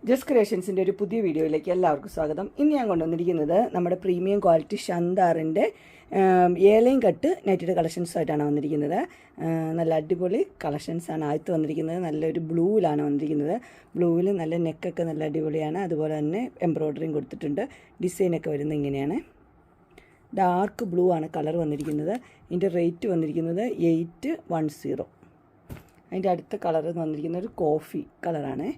Just ക്രിയേഷൻസിൻ്റെ ഒരു പുതിയ വീഡിയോയിലേക്ക് എല്ലാവർക്കും സ്വാഗതം. ഇന്ന് ഞാൻ കൊണ്ടുവന്നിരിക്കുന്നത് നമ്മുടെ പ്രീമിയം ക്വാളിറ്റി ഷന്താറിൻ്റെ ഏലയും കട്ട് നൈറ്റിയുടെ കളക്ഷൻസായിട്ടാണ് വന്നിരിക്കുന്നത്. നല്ല അടിപൊളി കളക്ഷൻസാണ് ആദ്യത്തെ വന്നിരിക്കുന്നത്. നല്ലൊരു ബ്ലൂവിലാണ് വന്നിരിക്കുന്നത്. ബ്ലൂവിൽ നല്ല നെക്കൊക്കെ നല്ല അടിപൊളിയാണ്. അതുപോലെ തന്നെ എംബ്രോയ്ഡറിയും കൊടുത്തിട്ടുണ്ട്. ഡിസൈനൊക്കെ വരുന്നത് ഇങ്ങനെയാണ്. ഡാർക്ക് ബ്ലൂ ആണ് കളർ വന്നിരിക്കുന്നത്. ഇതിൻ്റെ റേറ്റ് വന്നിരിക്കുന്നത് 810. അതിൻ്റെ അടുത്ത കളർ വന്നിരിക്കുന്നത് ഒരു കോഫി കളറാണ്.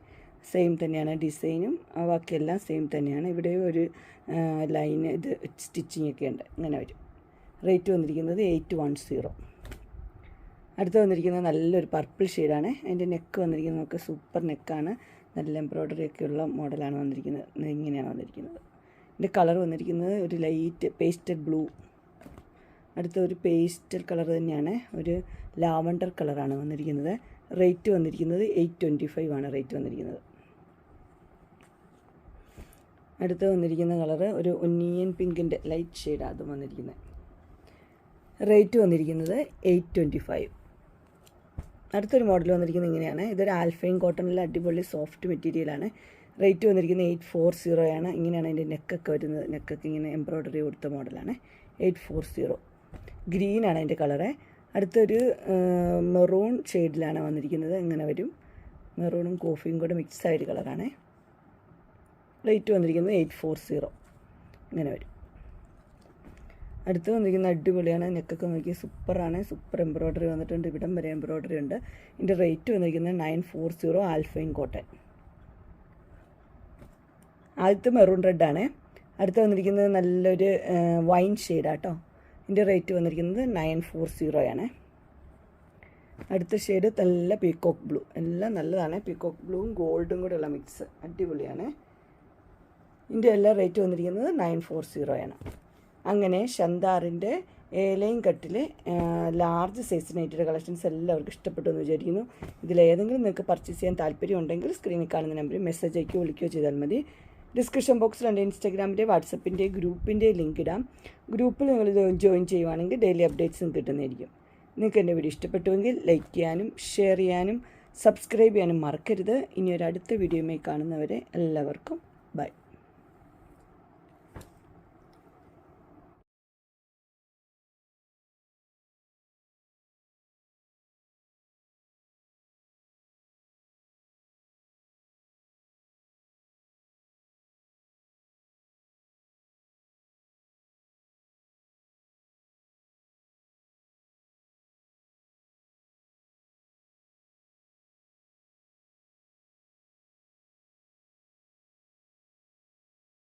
സെയിം തന്നെയാണ് ഡിസൈനും ബാക്കിയെല്ലാം സെയിം തന്നെയാണ്. ഇവിടെ ഒരു ലൈന് ഇത് സ്റ്റിച്ചിങ് ഒക്കെ ഉണ്ട്. ഇങ്ങനെ വരും. റേറ്റ് വന്നിരിക്കുന്നത് 810. അടുത്ത് വന്നിരിക്കുന്നത് നല്ലൊരു പർപ്പിൾ ഷെയ്ഡാണ്. അതിൻ്റെ നെക്ക് വന്നിരിക്കുന്നത് നമുക്ക് സൂപ്പർ നെക്കാണ്. നല്ല എംബ്രോയ്ഡറി ഒക്കെയുള്ള മോഡലാണ് വന്നിരിക്കുന്നത്. ഇങ്ങനെയാണ് വന്നിരിക്കുന്നത്. ഇതിൻ്റെ കളർ വന്നിരിക്കുന്നത് ഒരു ലൈറ്റ് പേസ്റ്റൽ ബ്ലൂ. അടുത്ത ഒരു പേസ്റ്റൽ കളർ തന്നെയാണ്. ഒരു ലാവണ്ടർ കളറാണ് വന്നിരിക്കുന്നത്. റേറ്റ് വന്നിരിക്കുന്നത് 825 ആണ് റേറ്റ് വന്നിരിക്കുന്നത്. അടുത്ത് വന്നിരിക്കുന്ന കളറ് ഒരു ഒന്നിയൻ പിങ്കിൻ്റെ ലൈറ്റ് ഷെയ്ഡാണ് അതും വന്നിരിക്കുന്നത്. റേറ്റ് വന്നിരിക്കുന്നത് 825. അടുത്തൊരു മോഡൽ വന്നിരിക്കുന്നത് ഇങ്ങനെയാണ്. ഇതൊരു ആൽഫൈൻ കോട്ടണിലെ അടിപൊളി സോഫ്റ്റ് മെറ്റീരിയലാണ്. റേറ്റ് വന്നിരിക്കുന്നത് 840 ആണ്. ഇങ്ങനെയാണ് അതിൻ്റെ നെക്കൊക്കെ വരുന്നത്. നെക്കൊക്കെ ഇങ്ങനെ എംബ്രോയ്ഡറി കൊടുത്ത മോഡലാണ്. 840. ഗ്രീനാണ് അതിൻ്റെ കളറ്. അടുത്തൊരു മെറൂൺ ഷെയ്ഡിലാണ് വന്നിരിക്കുന്നത്. ഇങ്ങനെ വരും. മെറൂണും കോഫിയും കൂടെ മിക്സായിട്ട് കളറാണ്. റേറ്റ് വന്നിരിക്കുന്നത് 840. ഇങ്ങനെ വരും. അടുത്ത് വന്നിരിക്കുന്ന അടിപൊളിയാണ്. നെക്കൊക്കെ നോക്കി സൂപ്പറാണ്. സൂപ്പർ എംബ്രോയ്ഡറി വന്നിട്ടുണ്ട്. ഇവിടം വരെ എംബ്രോയ്ഡറി ഉണ്ട്. ഇതിൻ്റെ റേറ്റ് വന്നിരിക്കുന്നത് 940 ആൽഫൈൻ കോട്ടൺ. ആദ്യത്തെ മെറൂൺ റെഡാണ്. അടുത്ത് വന്നിരിക്കുന്നത് നല്ലൊരു വൈൻ ഷെയ്ഡാട്ടോ. ഇതിൻ്റെ റേറ്റ് വന്നിരിക്കുന്നത് 940 ആണ്. അടുത്ത ഷെയ്ഡ് നല്ല പീക്കോക്ക് ബ്ലൂ. എല്ലാം നല്ലതാണ്. പീക്കോക്ക് ബ്ലൂവും ഗോൾഡും കൂടെ ഉള്ള മിക്സ് അടിപൊളിയാണ്. ഇതിൻ്റെ എല്ലാ റേറ്റ് വന്നിരിക്കുന്നത് 940 ആണ്. അങ്ങനെ ഷന്താറിൻ്റെ ഏലയും കട്ടിൽ ലാർജ് സൈസ് നൈറ്റിയുടെ കളക്ഷൻസ് എല്ലാവർക്കും ഇഷ്ടപ്പെട്ടു എന്ന് വിചാരിക്കുന്നു. ഇതിലേതെങ്കിലും നിങ്ങൾക്ക് പർച്ചേസ് ചെയ്യാൻ താല്പര്യമുണ്ടെങ്കിൽ സ്ക്രീനിൽ കാണുന്ന നമ്പറിൽ മെസ്സേജ് അയക്കുകയോ വിളിക്കുകയോ ചെയ്താൽ മതി. ഡിസ്ക്രിപ്ഷൻ ബോക്സിൽ എൻ്റെ ഇൻസ്റ്റാഗ്രാമിൻ്റെ വാട്സപ്പിൻ്റെ ഗ്രൂപ്പിൻ്റെ ലിങ്ക് ഇടാം. ഗ്രൂപ്പിൽ നിങ്ങൾ ജോയിൻ ചെയ്യുവാണെങ്കിൽ ഡെയിലി അപ്ഡേറ്റ്സും കിട്ടുന്നതായിരിക്കും. നിങ്ങൾക്ക് എൻ്റെ വീഡിയോ ഇഷ്ടപ്പെട്ടുവെങ്കിൽ ലൈക്ക് ചെയ്യാനും ഷെയർ ചെയ്യാനും സബ്സ്ക്രൈബ് ചെയ്യാനും മറക്കരുത്. ഇനി ഒരു അടുത്ത വീഡിയോയുമായി കാണുന്നവരെ എല്ലാവർക്കും ബൈ.